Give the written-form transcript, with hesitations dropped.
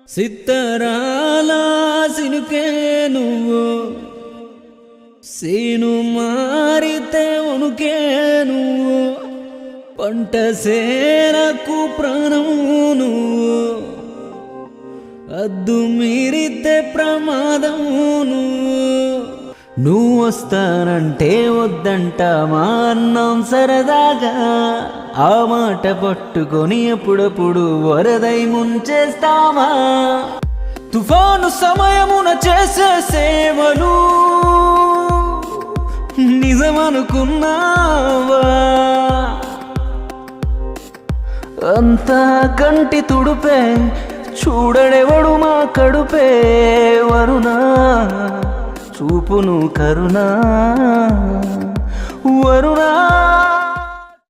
సిత్తరాల సినుకే నువ్వు సీను మారితే ఉనుకే నువ్వు పంట సేరకు ప్రాణం నువ్వు అద్దు మీరితే ప్రమాదం నువ్వు వస్తానంటే వద్దంట మా అన్నం సరదాగా ఆ మాట పట్టుకొని ఎప్పుడప్పుడు వరదై ముంచేస్తామా తుఫాను సమయమున చేసే సేవలు నిజమనుకున్నావా అంతా కంటి తుడుపే చూడడెవడు మా కడుపే వరుణా చూపును కరుణా వరుణా